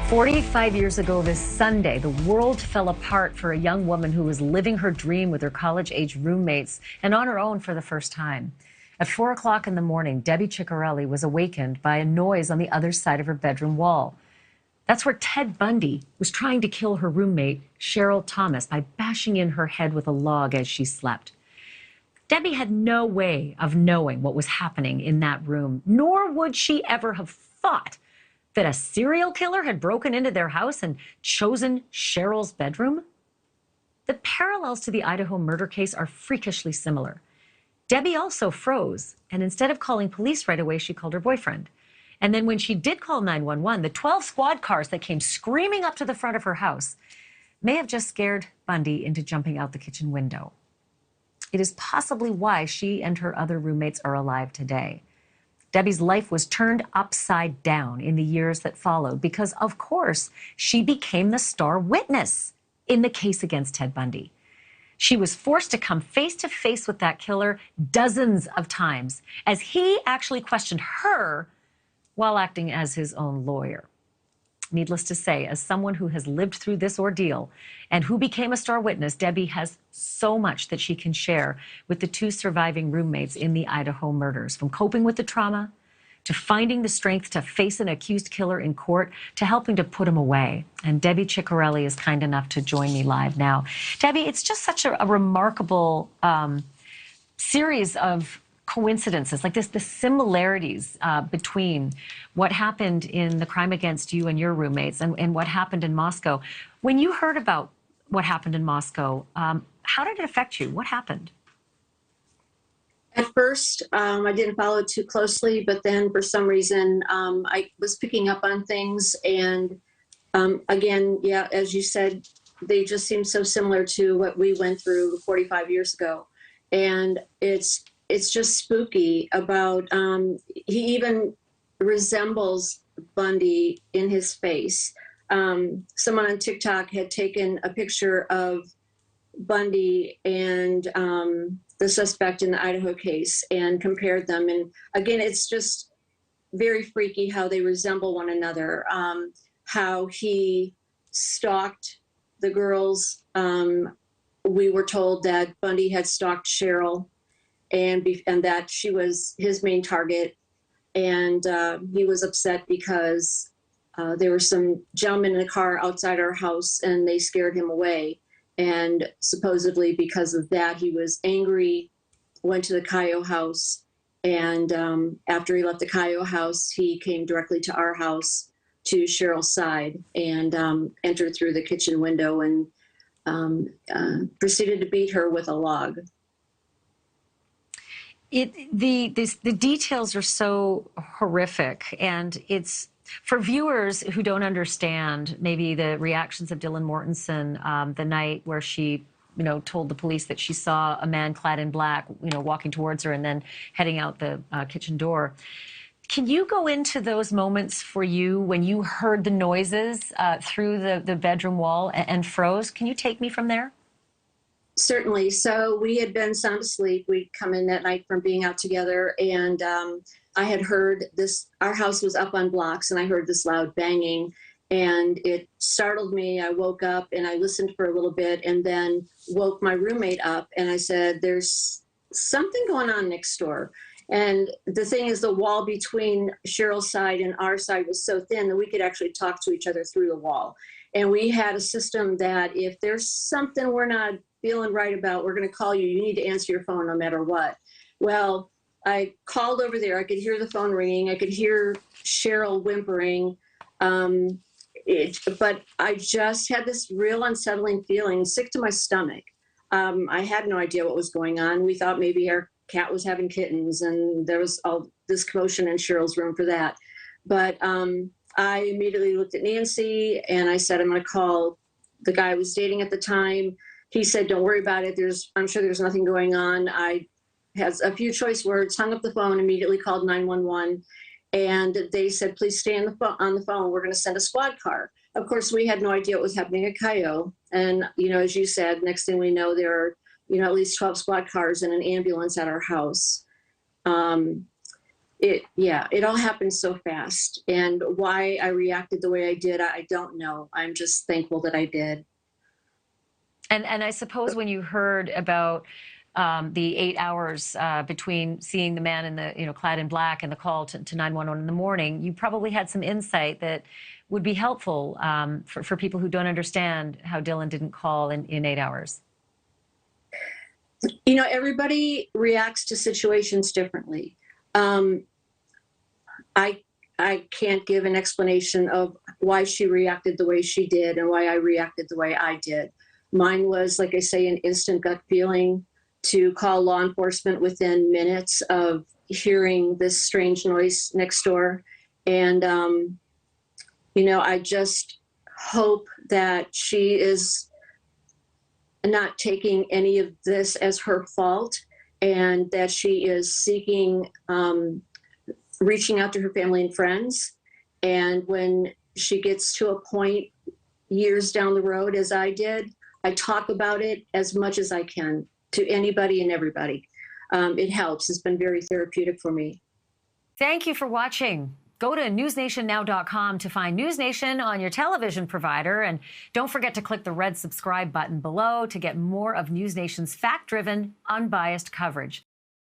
45 years ago this Sunday, the world fell apart for a young woman who was living her dream with her college-age roommates and on her own for the first time. At 4 o'clock in the morning, Debbie Ciccarelli was awakened by a noise on the other side of her bedroom wall. That's where Ted Bundy was trying to kill her roommate, Cheryl Thomas, by bashing in her head with a log as she slept. Debbie had no way of knowing what was happening in that room, nor would she ever have thought that a serial killer had broken into their house and chosen Cheryl's bedroom. The parallels to the Idaho murder case are freakishly similar. Debbie also froze, and instead of calling police right away, she called her boyfriend. And then when she did call 911, the 12 squad cars that came screaming up to the front of her house may have just scared Bundy into jumping out the kitchen window. It is possibly why she and her other roommates are alive today. Debbie's life was turned upside down in the years that followed because, of course, she became the star witness in the case against Ted Bundy. She was forced to come face to face with that killer dozens of times as he actually questioned her while acting as his own lawyer. Needless to say, as someone who has lived through this ordeal and who became a star witness, Debbie has so much that she can share with the two surviving roommates in the Idaho murders, from coping with the trauma to finding the strength to face an accused killer in court to helping to put him away. And Debbie Ciccarelli is kind enough to join me live now. Debbie, it's just such a remarkable series of coincidences, like this, the similarities between what happened in the crime against you and your roommates and what happened in Moscow. When you heard about what happened in Moscow, how did it affect you? What happened? At first, I didn't follow it too closely, but then for some reason, I was picking up on things. And again, yeah, as you said, they just seem so similar to what we went through 45 years ago. And it's just spooky about, he even resembles Bundy in his face. Someone on TikTok had taken a picture of Bundy and the suspect in the Idaho case and compared them. And again, it's just very freaky how they resemble one another, how he stalked the girls. We were told that Bundy had stalked Cheryl and that she was his main target. And he was upset because there were some gentlemen in a car outside our house and they scared him away. And supposedly because of that, he was angry, went to the Cayo house. And after he left the Cayo house, he came directly to our house to Cheryl's side and entered through the kitchen window and proceeded to beat her with a log. The details are so horrific, and it's for viewers who don't understand maybe the reactions of Dylan Mortensen the night where she, told the police that she saw a man clad in black, walking towards her and then heading out the kitchen door. Can you go into those moments for you when you heard the noises through the bedroom wall and froze? Can you take me from there? Certainly. So we had been sound asleep. We'd come in that night from being out together, and I had heard this. Our house was up on blocks, and I heard this loud banging, and it startled me. I woke up and I listened for a little bit and then woke my roommate up, and I said, there's something going on next door. And the thing is, the wall between Cheryl's side and our side was so thin that we could actually talk to each other through the wall. And we had a system that if there's something we're not feeling right about, we're going to call you. You need to answer your phone no matter what. Well, I called over there. I could hear the phone ringing. I could hear Cheryl whimpering. But I just had this real unsettling feeling, sick to my stomach. I had no idea what was going on. We thought maybe our cat was having kittens, and there was all this commotion in Cheryl's room for that. But I immediately looked at Nancy and I said, I'm going to call the guy I was dating at the time. He said, don't worry about it. I'm sure there's nothing going on. I had a few choice words, hung up the phone, immediately called 911. And they said, please stay on the phone. We're going to send a squad car. Of course, we had no idea what was happening at Cayo. And, as you said, next thing we know, there are, at least 12 squad cars and an ambulance at our house. it all happened so fast. And why I reacted the way I did, I don't know. I'm just thankful that I did. And I suppose when you heard about the 8 hours between seeing the man in the, clad in black and the call to 911 in the morning, you probably had some insight that would be helpful for people who don't understand how Dylan didn't call in 8 hours. Everybody reacts to situations differently. I can't give an explanation of why she reacted the way she did and why I reacted the way I did. Mine was, like I say, an instant gut feeling to call law enforcement within minutes of hearing this strange noise next door. And, I just hope that she is not taking any of this as her fault, and that she is seeking, reaching out to her family and friends. And when she gets to a point years down the road, as I did, I talk about it as much as I can to anybody and everybody. It helps. It's been very therapeutic for me. Thank you for watching. Go to newsnationnow.com to find NewsNation on your television provider. And don't forget to click the red subscribe button below to get more of NewsNation's fact-driven, unbiased coverage.